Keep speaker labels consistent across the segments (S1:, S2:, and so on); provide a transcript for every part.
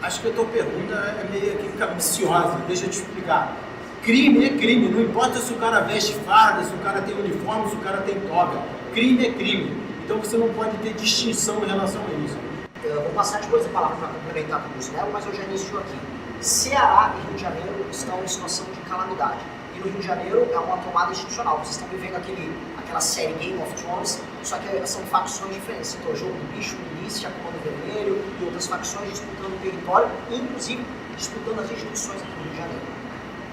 S1: Acho que a tua pergunta é meio que capciosa, deixa eu te explicar. Crime é crime, não importa se o cara veste farda, se o cara tem uniforme, se o cara tem toga. Crime é crime. Então você não pode ter distinção em relação a isso.
S2: Eu vou passar depois a palavra para complementar com o Gustavo, mas eu já inicio aqui. Ceará e Rio de Janeiro estão em situação de calamidade. E no Rio de Janeiro é uma tomada institucional. Vocês estão vivendo aquela série Game of Thrones, só que são facções diferentes. Então, Jogo do Bicho, Milícia, Comando Vermelho e outras facções disputando o território, inclusive disputando as instituições aqui no Rio de Janeiro.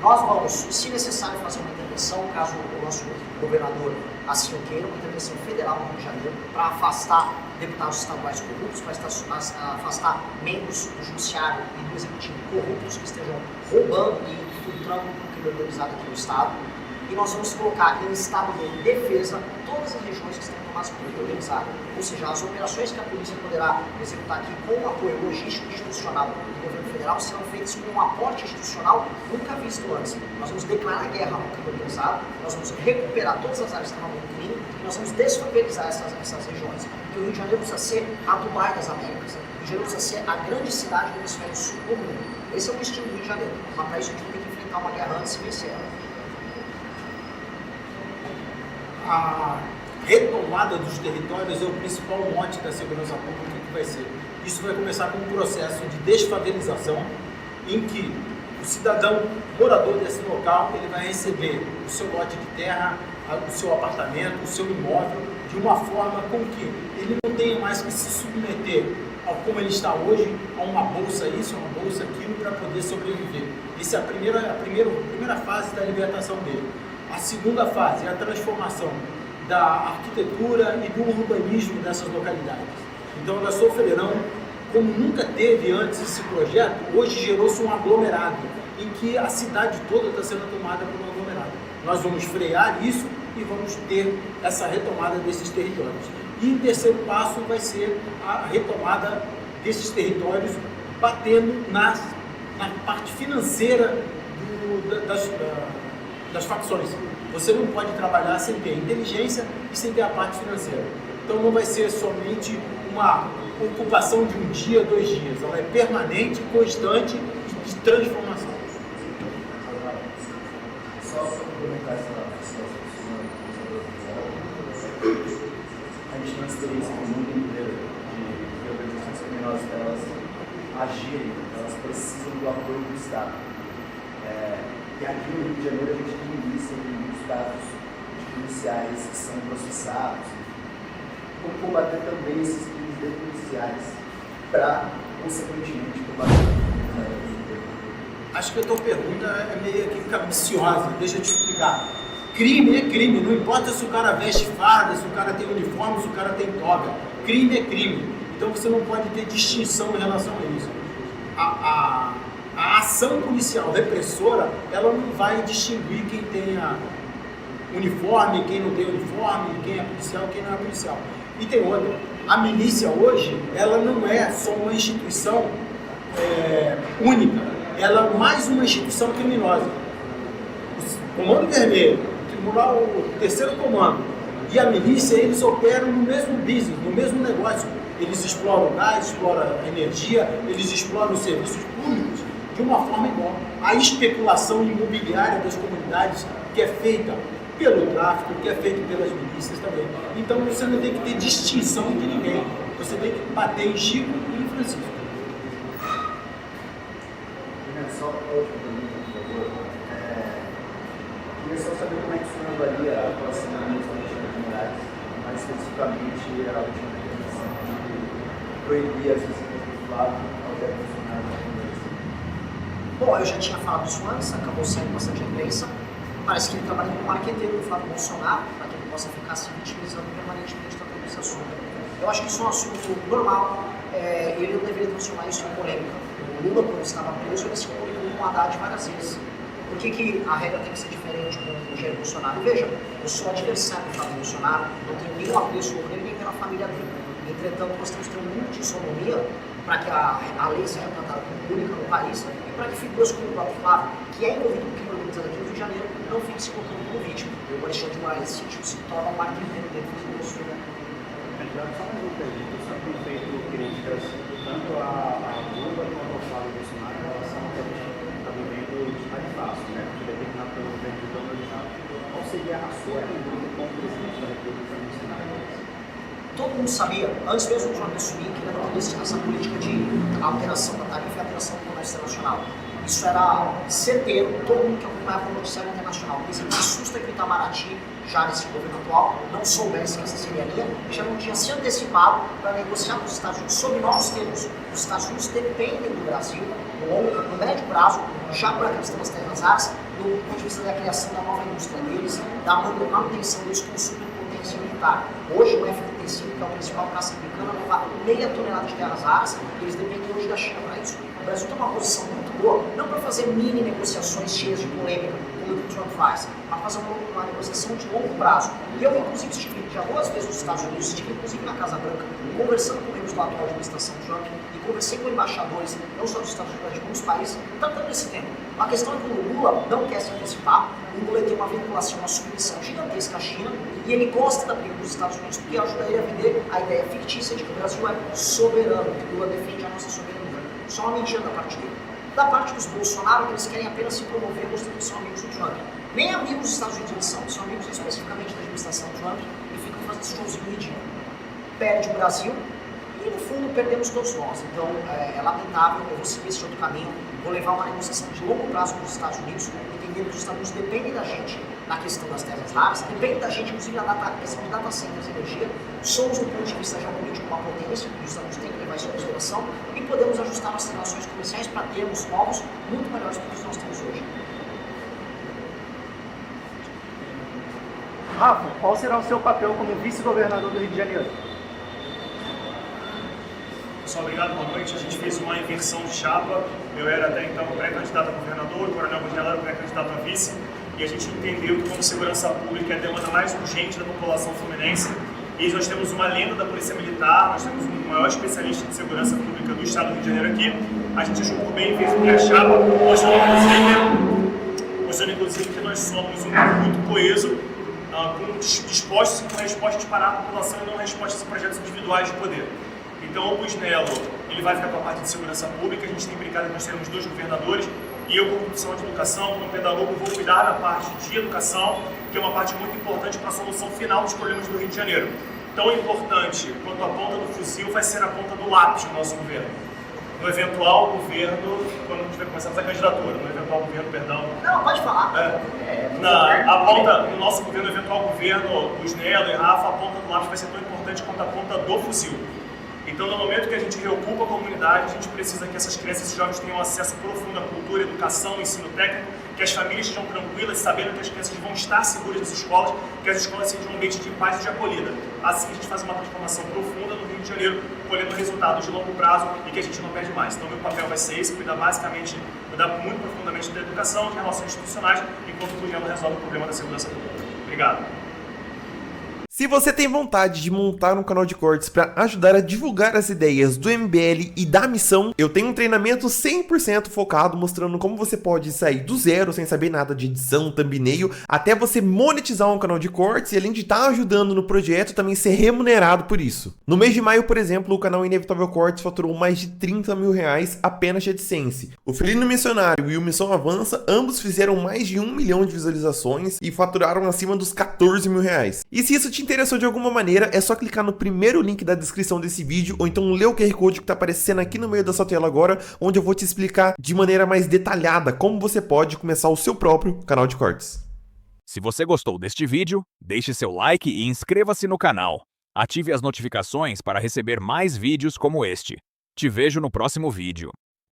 S2: Nós vamos, se necessário, fazer uma intervenção, caso o nosso governador assim o queira, uma intervenção federal no Rio de Janeiro, para afastar deputados estaduais corruptos, para afastar membros do judiciário e do executivo corruptos que estejam roubando e infiltrando o crime organizado aqui no estado. E nós vamos colocar em estado de defesa todas as regiões que estão tomadas por crime organizado. Ou seja, as operações que a polícia poderá executar aqui com o apoio logístico e institucional do governo federal serão feitas com um aporte institucional nunca visto antes. Nós vamos declarar guerra ao crime organizado, nós vamos recuperar todas as áreas que estavam no crime e nós vamos desfavorizar essas regiões. Porque o Rio de Janeiro precisa ser a Dubai das Américas, o Rio de Janeiro precisa ser a grande cidade do hemisfério sul do mundo. Esse é o destino do Rio de Janeiro, mas para isso a gente tem que enfrentar uma guerra antes de vencer ela.
S1: A retomada dos territórios é o principal mote da segurança pública que vai ser. Isso vai começar com um processo de desfavelização em que o cidadão morador desse local ele vai receber o seu lote de terra, o seu apartamento, o seu imóvel de uma forma com que ele não tenha mais que se submeter ao como ele está hoje, a uma bolsa isso, a uma bolsa aquilo para poder sobreviver. Essa é a primeira fase da libertação dele. A segunda fase é a transformação da arquitetura e do urbanismo dessas localidades. Então elas sofrerão, como nunca teve antes esse projeto, hoje gerou-se um aglomerado, em que a cidade toda está sendo tomada por um aglomerado. Nós vamos frear isso e vamos ter essa retomada desses territórios. E em terceiro passo vai ser a retomada desses territórios batendo na parte financeira das facções. Você não pode trabalhar sem ter inteligência e sem ter a parte financeira. Então não vai ser somente uma ocupação de um dia, 2 dias. Ela é permanente, constante e de transformação.
S3: Só para complementar essa situação, a gente tem uma experiência no mundo inteiro de organizações criminosas, elas agirem, elas precisam do apoio do Estado. E aqui no Rio de Janeiro a gente tem visto muitos casos de policiais que são processados. Como combater também esses crimes de policiais para, consequentemente, combater.
S1: Acho que a tua pergunta é meio que capciosa, deixa eu te explicar. Crime é crime, não importa se o cara veste farda, se o cara tem uniforme, se o cara tem toga. Crime é crime. Então você não pode ter distinção em relação a isso. A ação policial repressora, ela não vai distinguir quem tem uniforme, quem não tem uniforme, quem é policial, quem não é policial. E tem outra, a milícia hoje, ela não é só uma instituição única, ela é mais uma instituição criminosa. O Comando Vermelho, o terceiro comando e a milícia, eles operam no mesmo business, no mesmo negócio. Eles exploram o gás, exploram a energia, eles exploram os serviços públicos de uma forma igual. A especulação imobiliária das comunidades que é feita pelo tráfico, que é feito pelas milícias também. Então você não tem que ter distinção de ninguém. Você tem que bater em Chico e em Francisco.
S3: Só uma outra pergunta, por favor. Queria só saber como é que o senhor avalia a atuação da ministra de Moraes, mais especificamente a última intervenção de proibir as visitas do Flávio ao Jair Bolsonaro na Congressa.
S2: Bom, eu já tinha falado isso antes, acabou saindo bastante a imprensa. Parece que ele trabalha como marqueteiro do Flávio Bolsonaro, para que ele possa ficar se vitimizando permanentemente tratando esse assunto. Eu acho que isso é um assunto normal, ele não deveria transformar isso em polêmica. O Lula, quando estava preso, ele se comunicou com o Haddad várias vezes. Por que a regra tem que ser diferente com o Jair Bolsonaro? Veja, eu sou adversário do Flávio Bolsonaro, não tenho nenhum apreço por ele nem pela família dele. Entretanto, nós temos que ter um mínimo de isonomia para que a lei seja tratada como pública no país e para que figuras como o próprio Flávio, que é envolvido com o crime organizado aqui no Rio de Janeiro, não fique se colocando como vítima. E o Alexandre de Moraes se torna um marqueteiro dentro do curso.
S4: Candidato, só mais uma pergunta. O senhor tem feito críticas tanto a Lula quanto ao Flávio
S3: arrastou a República como presidente da República no Senado.
S2: Todo mundo sabia, antes mesmo de Trump assumir, que ele não teria essa política de alteração da tarifa e alteração do comércio internacional. Isso era certeiro, todo mundo que acompanhava o noticiário internacional. Por exemplo, assusta que o Itamaraty, já nesse governo atual, não soubesse que essa seria a linha, já não tinha se antecipado para negociar com os Estados Unidos sobre novos termos. Os Estados Unidos dependem do Brasil, no médio prazo, já por a questão das terras raras, do ponto de vista da criação da nova indústria deles, da manutenção deles com superpotência militar. Hoje, o F-35, que é o principal caça americano, leva meia tonelada de terras raras, e eles dependem hoje da China para isso. O Brasil tem uma posição muito boa, não para fazer mini negociações cheias de polêmica, como o Trump faz, mas fazer uma negociação de longo prazo. E eu, inclusive, estive já duas vezes nos Estados Unidos, estive inclusive na Casa Branca, conversando com membros da atual administração Trump, e conversei com embaixadores, não só dos Estados Unidos, mas de alguns países, tratando desse tema. A questão é que o Lula não quer se antecipar, o Lula tem uma vinculação, uma submissão gigantesca à China, e ele gosta da briga dos Estados Unidos porque ajuda ele a vender a ideia fictícia de que o Brasil é soberano, que o Lula defende a nossa soberania. Só uma mentira da parte dele. Da parte dos Bolsonaro, eles querem apenas se promover mostrando que são amigos do Trump. Nem amigos dos Estados Unidos eles são amigos especificamente da administração Trump e ficam fazendo esse showzinho ridículo. Perde o Brasil e, no fundo, perdemos todos nós. Então, é lamentável, eu vou seguir esse outro caminho, vou levar uma negociação de longo prazo com os Estados Unidos, entendendo que os Estados Unidos dependem da gente na questão das terras raras, dependem da gente, inclusive, na questão de data centers e energia. Somos, do ponto de vista geopolítico, uma potência, e os Estados Unidos têm que levar isso em consideração, e podemos ajustar nossas relações comerciais para termos novos, muito melhores do que nós temos hoje.
S3: Rafa, qual será o seu papel como vice-governador do Rio de Janeiro?
S4: Pessoal, obrigado, boa noite. A gente fez uma inversão de chapa. Eu era até então pré-candidato a governador, o Coronel Rogério era pré-candidato a vice. E a gente entendeu que, como segurança pública é a demanda mais urgente da população fluminense, e nós temos uma lenda da Polícia Militar, nós temos o maior especialista de segurança pública do estado do Rio de Janeiro aqui. A gente achou por bem inverter a chapa, mostrando inclusive que nós somos um grupo muito coeso, dispostos em respostas para a população e não respostas a projetos individuais de poder. Então o Busnello, ele vai ficar com a parte de segurança pública, a gente tem brincado que nós teremos 2 governadores, e eu, como profissional de educação, como pedagogo, vou cuidar da parte de educação, que é uma parte muito importante para a solução final dos problemas do Rio de Janeiro. Tão importante quanto a ponta do fuzil vai ser a ponta do lápis no nosso governo. No eventual governo, quando tiver começado a candidatura, no eventual governo, perdão.
S2: Não, pode falar.
S4: No nosso governo, no eventual governo, Busnello e Rafa, a ponta do lápis vai ser tão importante quanto a ponta do fuzil. Então, no momento que a gente reocupa a comunidade, a gente precisa que essas crianças e jovens tenham acesso profundo à cultura, educação, ensino técnico, que as famílias estejam tranquilas, sabendo que as crianças vão estar seguras nas escolas, que as escolas sejam um ambiente de paz e de acolhida. Assim, a gente faz uma transformação profunda no Rio de Janeiro, colhendo resultados de longo prazo e que a gente não perde mais. Então, meu papel vai ser esse, cuidar muito profundamente da educação, de relações institucionais, enquanto o Busnello resolve o problema da segurança pública. Obrigado.
S5: Se você tem vontade de montar um canal de cortes para ajudar a divulgar as ideias do MBL e da missão, eu tenho um treinamento 100% focado mostrando como você pode sair do zero sem saber nada de edição, thumbnail, até você monetizar um canal de cortes e além de estar ajudando no projeto, também ser remunerado por isso. No mês de maio, por exemplo, o canal Inevitável Cortes faturou mais de 30 mil reais apenas de AdSense. O Felino Missionário e o Missão Avança, ambos fizeram mais de 1 milhão de visualizações e faturaram acima dos 14 mil reais. E se isso te interessou de alguma maneira, é só clicar no primeiro link da descrição desse vídeo ou então ler o QR Code que está aparecendo aqui no meio da sua tela agora, onde eu vou te explicar de maneira mais detalhada como você pode começar o seu próprio canal de cortes.
S6: Se você gostou deste vídeo, deixe seu like e inscreva-se no canal. Ative as notificações para receber mais vídeos como este. Te vejo no próximo vídeo.